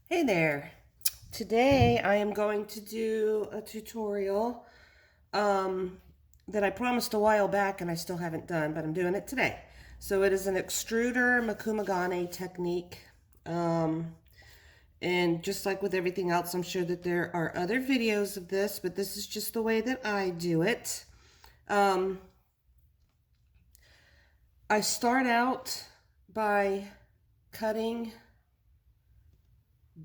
Hey there. Today I am going to do a tutorial that I promised a while back and I still haven't done, but I'm doing it today. So it is an extruder Mokume gane technique. And just like with everything else, I'm sure that there are other videos of this, but this is just the way that I do it. I start out by cutting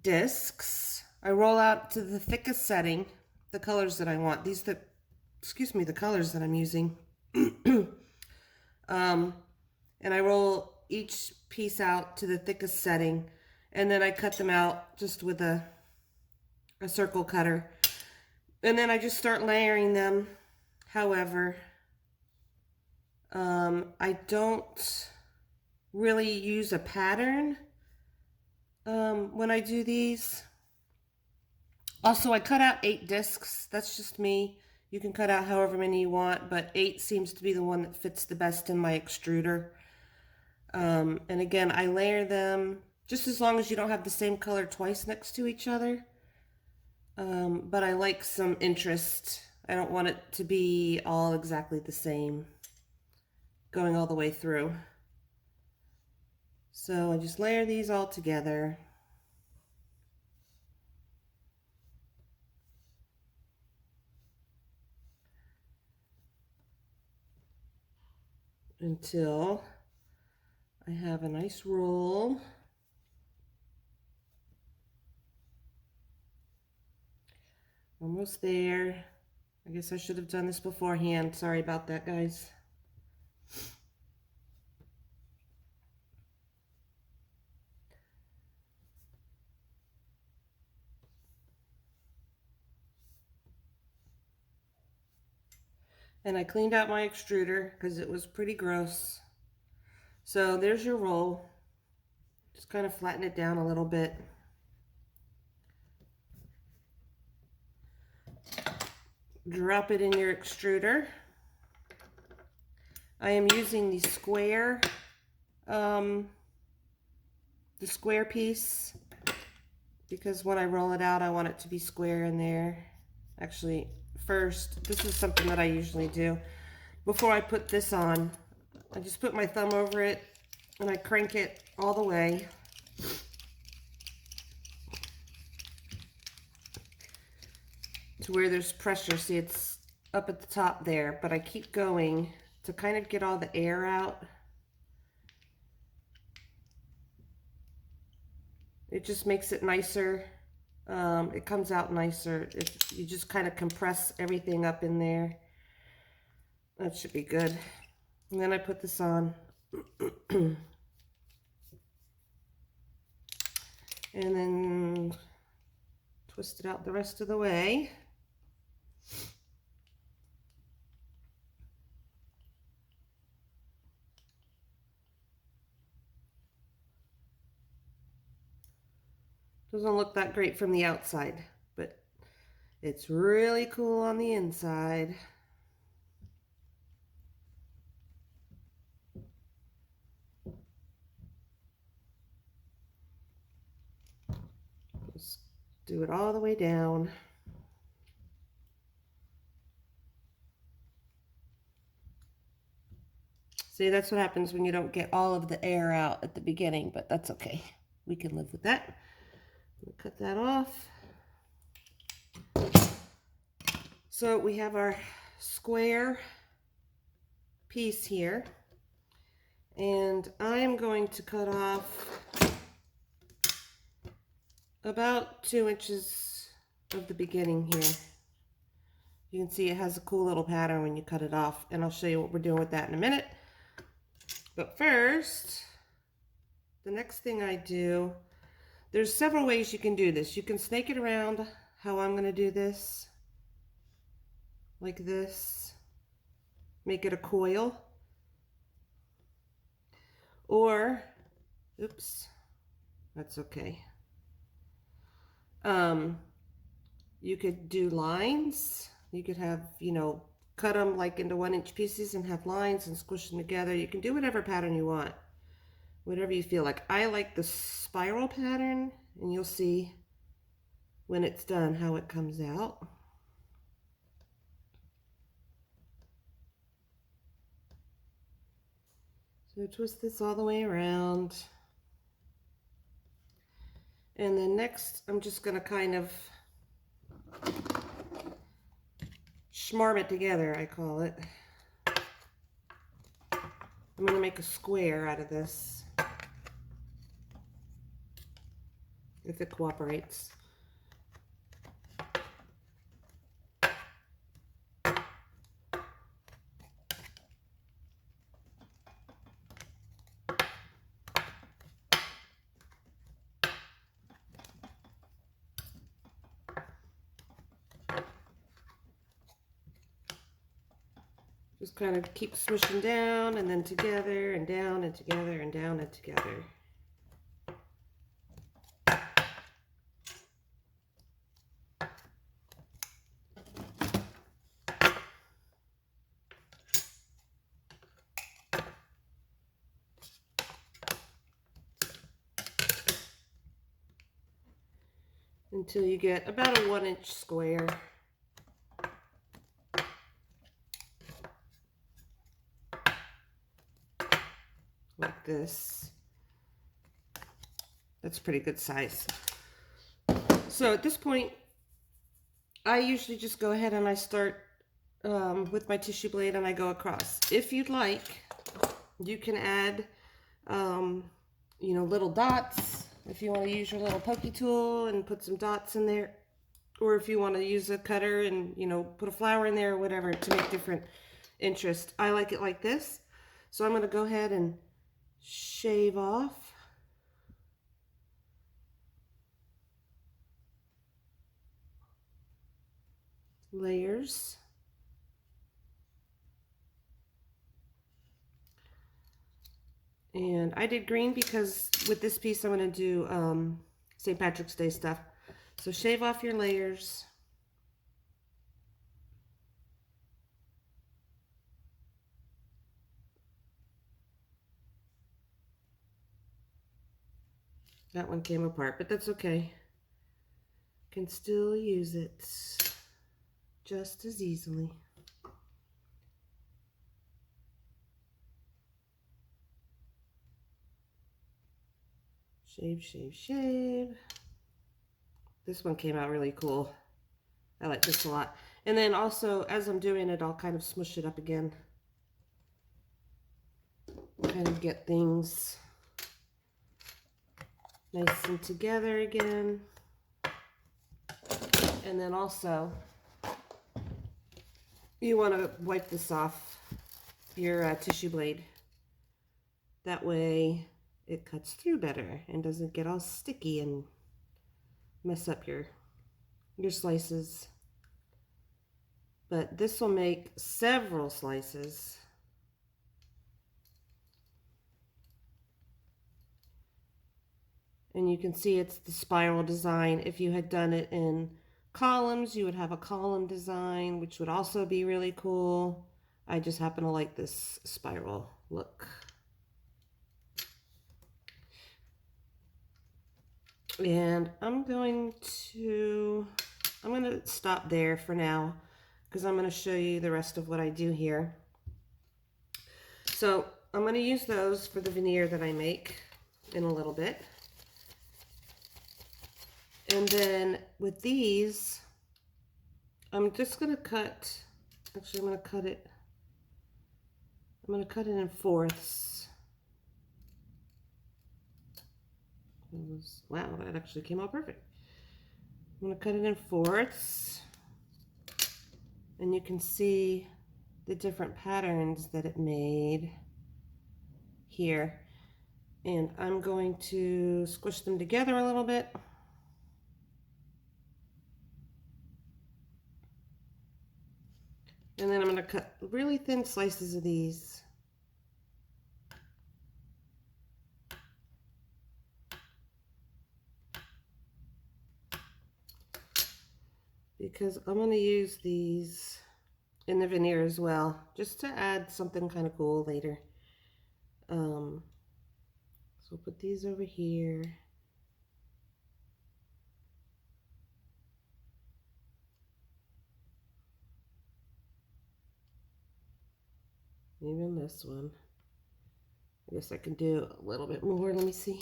discs. I roll out to the thickest setting, the colors that I want. The colors that I'm using. And I roll each piece out to the thickest setting, and then I cut them out just with a circle cutter. And then I just start layering them. However, I don't really use a pattern when I do these. Also, I cut out 8 discs. That's just me. You can cut out however many you want, but 8 seems to be the one that fits the best in my extruder. And again, I layer them just as long as you don't have the same color twice next to each other. But I like some interest. I don't want it to be all exactly the same going all the way through. So I just layer these all together. Until I have a nice roll. Almost there. I guess I should have done this beforehand. Sorry about that, guys. And I cleaned out my extruder because it was pretty gross. So there's your roll. Just kind of flatten it down a little bit. Drop it in your extruder. I am using the square piece because when I roll it out, I want it to be square in there. Actually, first, this is something that I usually do. Before I put this on, I just put my thumb over it and I crank it all the way. To where there's pressure. See, it's up at the top there, but I keep going to kind of get all the air out. It just makes it nicer. It comes out nicer if you just kind of compress everything up in there. That should be good. And then I put this on. And then twist it out the rest of the way. Doesn't look that great from the outside, but it's really cool on the inside. Just do it all the way down. See, that's what happens when you don't get all of the air out at the beginning, but that's okay. We can live with that. We'll cut that off. So we have our square piece here, and I'm going to cut off about 2 inches of the beginning here. You can see it has a cool little pattern when you cut it off, and I'll show you what we're doing with that in a minute. But first, the next thing I do, there's several ways you can do this. You can snake it around how I'm going to do this, like this, make it a coil, or, oops, that's okay. You could do lines. You could have, cut them like into 1-inch pieces and have lines and squish them together. You can do whatever pattern you want, whatever you feel like. I like the spiral pattern and you'll see when it's done how it comes out. So twist this all the way around. And then next, I'm just going to kind of schmarm it together, I call it. I'm going to make a square out of this, if it cooperates. Just kind of keep smooshing down and then together and down and together and down and together. Until you get about a 1-inch square. Like this. That's pretty good size. So at this point, I usually just go ahead and I start with my tissue blade and I go across. If you'd like, you can add, you know, little dots. If you want to use your little pokey tool and put some dots in there, or if you want to use a cutter and, you know, put a flower in there or whatever to make different interest. I like it like this. So I'm going to go ahead and shave off layers. And I did green because with this piece I'm going to do St. Patrick's Day stuff. So shave off your layers. That one came apart, but that's okay. Can still use it just as easily. Shave, shave, shave. This one came out really cool. I like this a lot. And then also, as I'm doing it, I'll kind of smush it up again. Kind of get things nice and together again. And then also, you want to wipe this off your tissue blade. That way it cuts through better and doesn't get all sticky and mess up your slices. But this will make several slices. And you can see it's the spiral design. If you had done it in columns, you would have a column design, which would also be really cool. I just happen to like this spiral look. And I'm going to stop there for now because I'm going to show you the rest of what I do here. So I'm going to use those for the veneer that I make in a little bit. And then with these, I'm just going to cut, actually I'm going to cut it in fourths. Wow, that actually came out perfect. I'm going to cut it in fourths. And you can see the different patterns that it made here. And I'm going to squish them together a little bit. And then I'm going to cut really thin slices of these. Because I'm going to use these in the veneer as well, just to add something kind of cool later. So put these over here. Even this one. I guess I can do a little bit more. Let me see.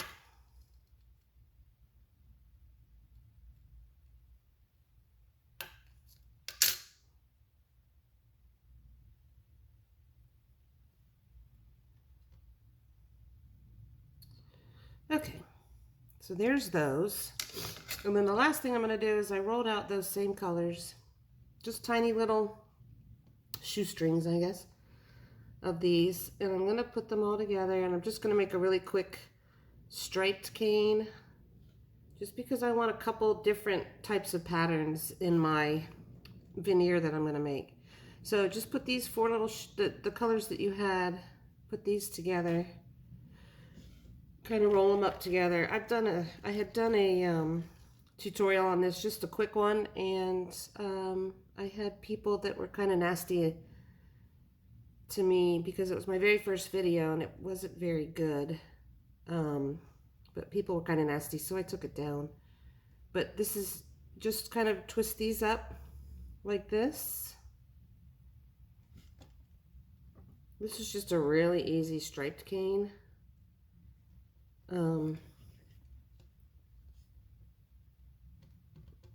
Okay, so there's those. And then the last thing I'm going to do is I rolled out those same colors, just tiny little shoestrings, I guess, of these. And I'm going to put them all together, and I'm just going to make a really quick striped cane, just because I want a couple different types of patterns in my veneer that I'm going to make. So just put these four little, the colors that you had, put these together. Kind of roll them up together. I had done a tutorial on this, just a quick one, and I had people that were kind of nasty to me because it was my very first video and it wasn't very good. But people were kind of nasty, so I took it down. But this is just kind of twist these up like this. This is just a really easy striped cane.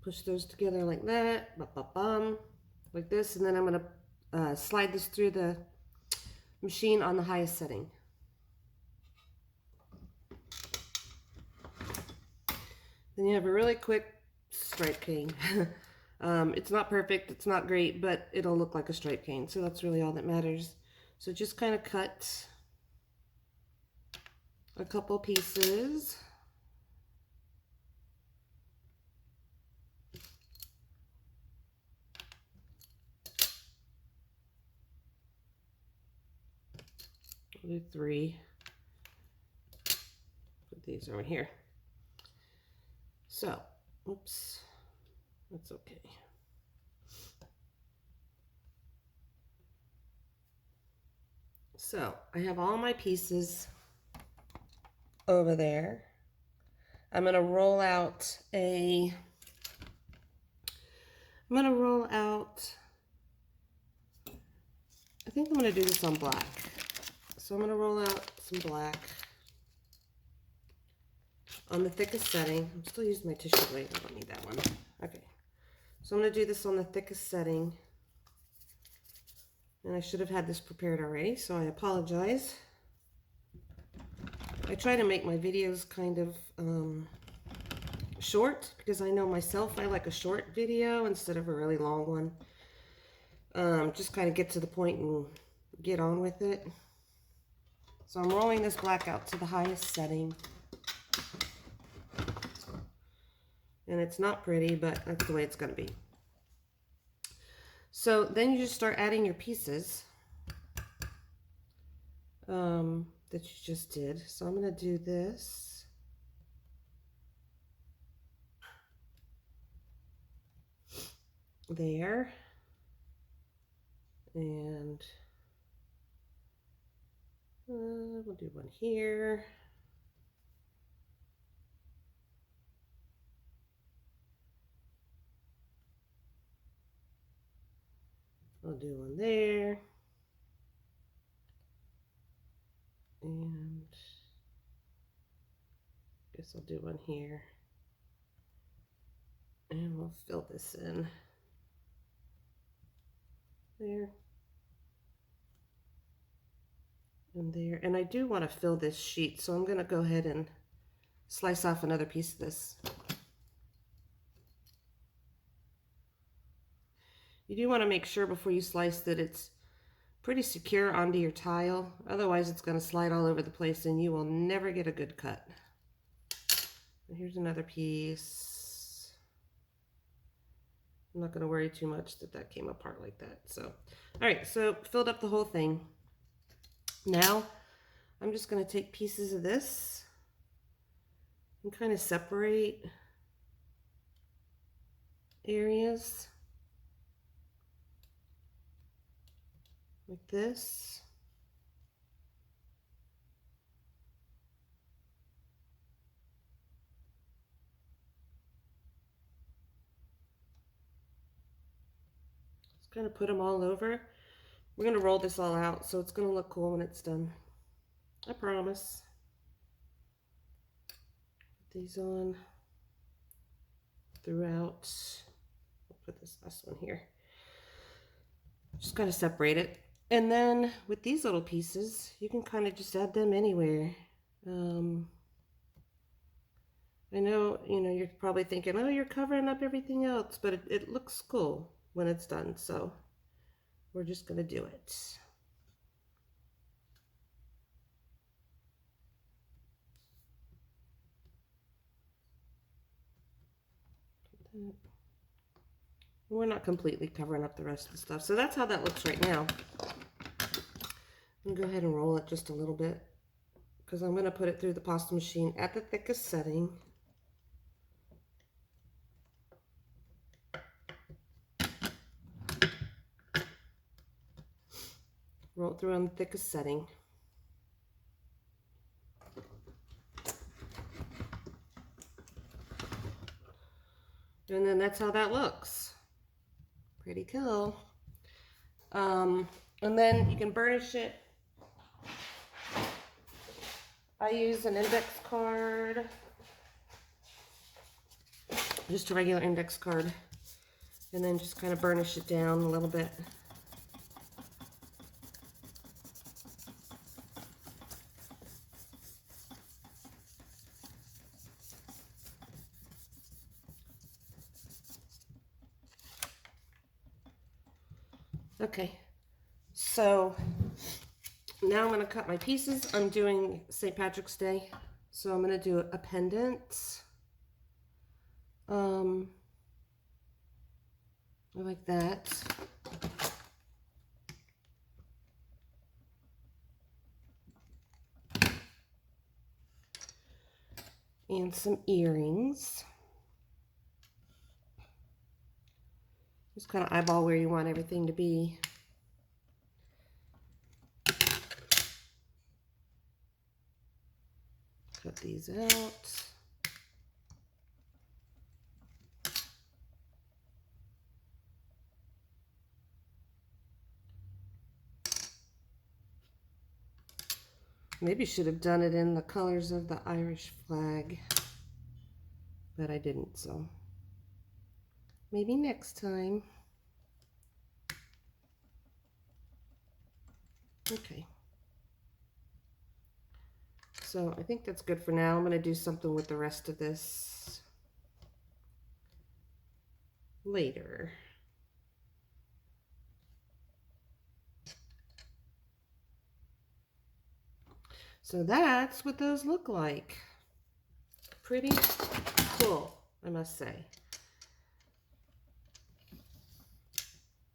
Push those together like that, like this, and then I'm going to slide this through the machine on the highest setting. Then you have a really quick stripe cane. It's not perfect, it's not great, but it'll look like a stripe cane, so that's really all that matters. So just kind of cut a couple pieces. I'll do 3. Put these over here. So, oops, that's okay. So I have all my pieces over there. I'm going to roll out I think I'm going to do this on black. So I'm going to roll out some black on the thickest setting. I'm still using my tissue blade. I don't need that one. Okay. So I'm going to do this on the thickest setting. And I should have had this prepared already, so I apologize. I try to make my videos kind of short, because I know myself I like a short video instead of a really long one. Just kind of get to the point and get on with it. So I'm rolling this black out to the highest setting. And it's not pretty, but that's the way it's going to be. So then you just start adding your pieces that you just did. So I'm going to do this. There. And we'll do one here. I'll do one there. And I guess I'll do one here. And we'll fill this in. There. And there. And I do want to fill this sheet, so I'm going to go ahead and slice off another piece of this. You do want to make sure before you slice that it's pretty secure onto your tile. Otherwise it's going to slide all over the place and you will never get a good cut. And here's another piece. I'm not going to worry too much that that came apart like that. So, all right, so filled up the whole thing. Now I'm just going to take pieces of this and kind of separate areas like this. Just kind of put them all over. We're going to roll this all out, so it's going to look cool when it's done. I promise. Put these on throughout. I'll put this last one here. Just kind of separate it. And then with these little pieces, you can kind of just add them anywhere. I know, you're probably thinking, oh, you're covering up everything else, but it looks cool when it's done. So we're just going to do it. We're not completely covering up the rest of the stuff. So that's how that looks right now. I'm going to go ahead and roll it just a little bit because I'm going to put it through the pasta machine at the thickest setting. Roll it through on the thickest setting. And then that's how that looks. Pretty cool. And then you can burnish it. I use an index card. Just a regular index card. And then just kind of burnish it down a little bit. Okay, so now I'm going to cut my pieces. I'm doing St. Patrick's Day, so I'm going to do a pendant. Like that. And some earrings. Just kind of eyeball where you want everything to be. Cut these out. Maybe should have done it in the colors of the Irish flag, but I didn't, so maybe next time. Okay. So I think that's good for now. I'm going to do something with the rest of this later. So that's what those look like. Pretty cool, I must say.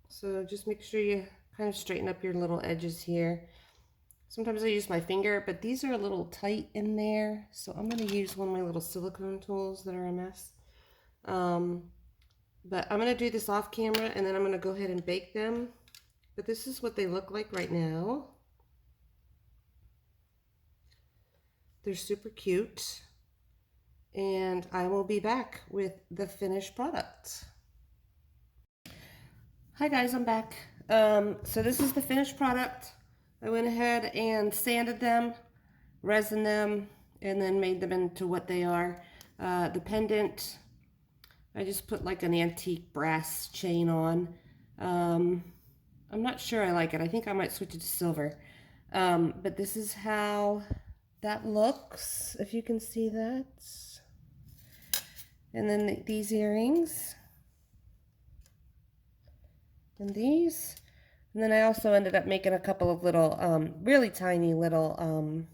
So just make sure you kind of straighten up your little edges here. Sometimes I use my finger, but these are a little tight in there. So I'm going to use one of my little silicone tools that are a mess. But I'm going to do this off camera and then I'm going to go ahead and bake them. But this is what they look like right now. They're super cute. And I will be back with the finished product. Hi guys, I'm back. So this is the finished product. I went ahead and sanded them, resined them, and then made them into what they are. The pendant, I just put like an antique brass chain on. I'm not sure I like it. I think I might switch it to silver. But this is how that looks, if you can see that. And then these earrings. And these. And then I also ended up making a couple of little, really tiny little,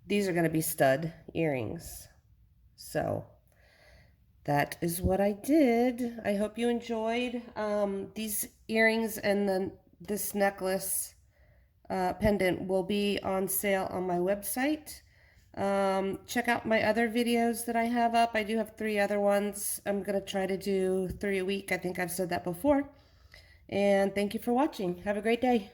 these are going to be stud earrings. So that is what I did. I hope you enjoyed. These earrings and then this necklace pendant will be on sale on my website. Check out my other videos that I have up. I do have 3 other ones. I'm going to try to do 3 a week. I think I've said that before. And thank you for watching. Have a great day.